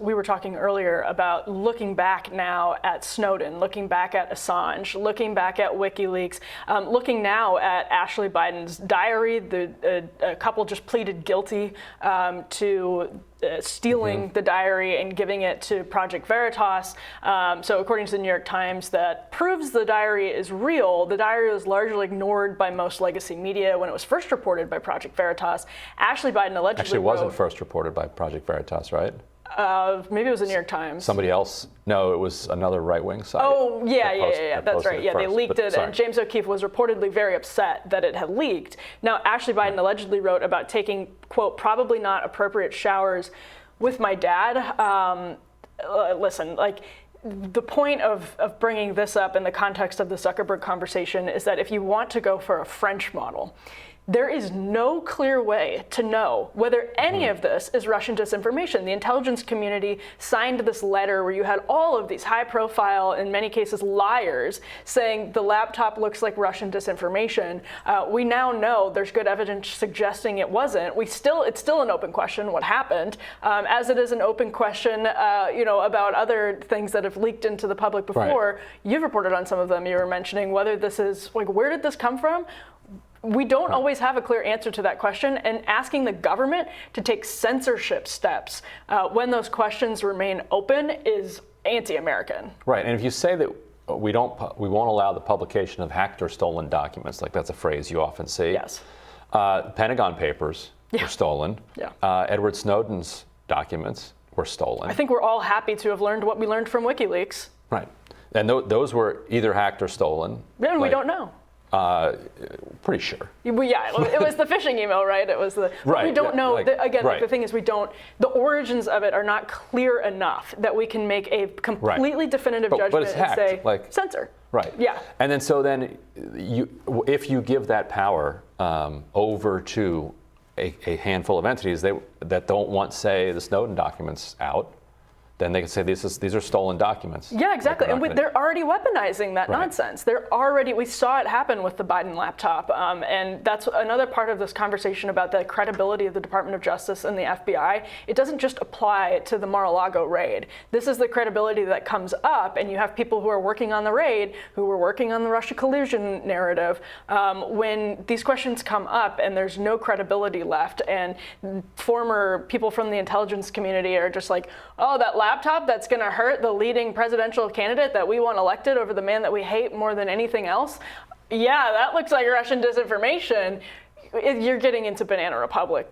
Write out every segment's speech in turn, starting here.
we were talking earlier about looking back now at Snowden, looking back at Assange, looking back at WikiLeaks, looking now at Ashley Biden's diary. A couple just pleaded guilty to stealing the diary and giving it to Project Veritas. So according to the New York Times, that proves the diary is real. The diary was largely ignored by most legacy media when it was first reported by Project Veritas. Ashley Biden allegedly Actually, it wasn't first reported by Project Veritas, right? Maybe it was the New York Times. Somebody else? No, it was another right-wing site. Oh, yeah, that's right. Yeah, they leaked it, and James O'Keefe was reportedly very upset that it had leaked. Now, Ashley Biden allegedly wrote about taking, quote, probably not appropriate showers with my dad. Listen, like, the point of bringing this up in the context of the Zuckerberg conversation is that if you want to go for a French model, there is no clear way to know whether any of this is Russian disinformation. The intelligence community signed this letter where you had all of these high-profile, in many cases, liars saying the laptop looks like Russian disinformation. We now know there's good evidence suggesting it wasn't. It's still an open question what happened, as it is an open question, about other things that have leaked into the public before. Right. You've reported on some of them. You were mentioning whether this is where did this come from? We don't always have a clear answer to that question, and asking the government to take censorship steps when those questions remain open is anti-American. Right, and if you say that we won't allow the publication of hacked or stolen documents, like that's a phrase you often see. Yes. Pentagon Papers were stolen. Yeah. Edward Snowden's documents were stolen. I think we're all happy to have learned what we learned from WikiLeaks. Right, and those were either hacked or stolen. And we don't know. Pretty sure. Well, yeah, it was the phishing email, right? It was the. Right. We don't know. The thing is, the origins of it are not clear enough that we can make a completely definitive judgment it's hacked, and say censor. Right. Yeah. And then if you give that power over to a handful of entities that don't want, say, the Snowden documents out, then they can say these are stolen documents. Yeah, exactly. And they're already weaponizing that nonsense. We saw it happen with the Biden laptop. And that's another part of this conversation about the credibility of the Department of Justice and the FBI. It doesn't just apply to the Mar-a-Lago raid. This is the credibility that comes up, and you have people who are working on the raid, who were working on the Russia collusion narrative. When these questions come up and there's no credibility left, and former people from the intelligence community are just like, oh, that laptop that's going to hurt the leading presidential candidate that we want elected over the man that we hate more than anything else. Yeah, that looks like Russian disinformation. You're getting into Banana Republic,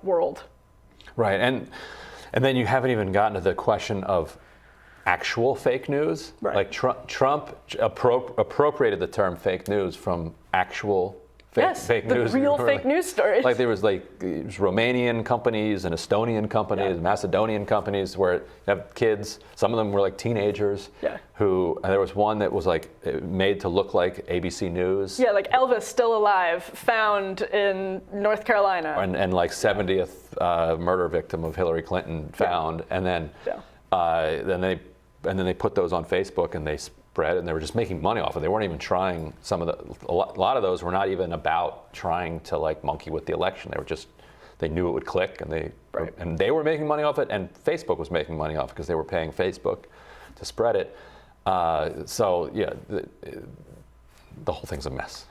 world. Right, and then you haven't even gotten to the question of actual fake news. Right. Like Trump appropriated the term fake news from actual fake news. The real fake news stories. Like there was Romanian companies and Estonian companies, Macedonian companies where you have kids. Some of them were like teenagers. Yeah. And there was one that was made to look like ABC News. Yeah, like Elvis still alive, found in North Carolina. And like 70th murder victim of Hillary Clinton found, and then they put those on Facebook and they spread, and they were just making money off it. They weren't even trying. A lot of those were not even about trying to monkey with the election. They knew it would click, and they were making money off it, and Facebook was making money off it because they were paying Facebook to spread it. The whole thing's a mess.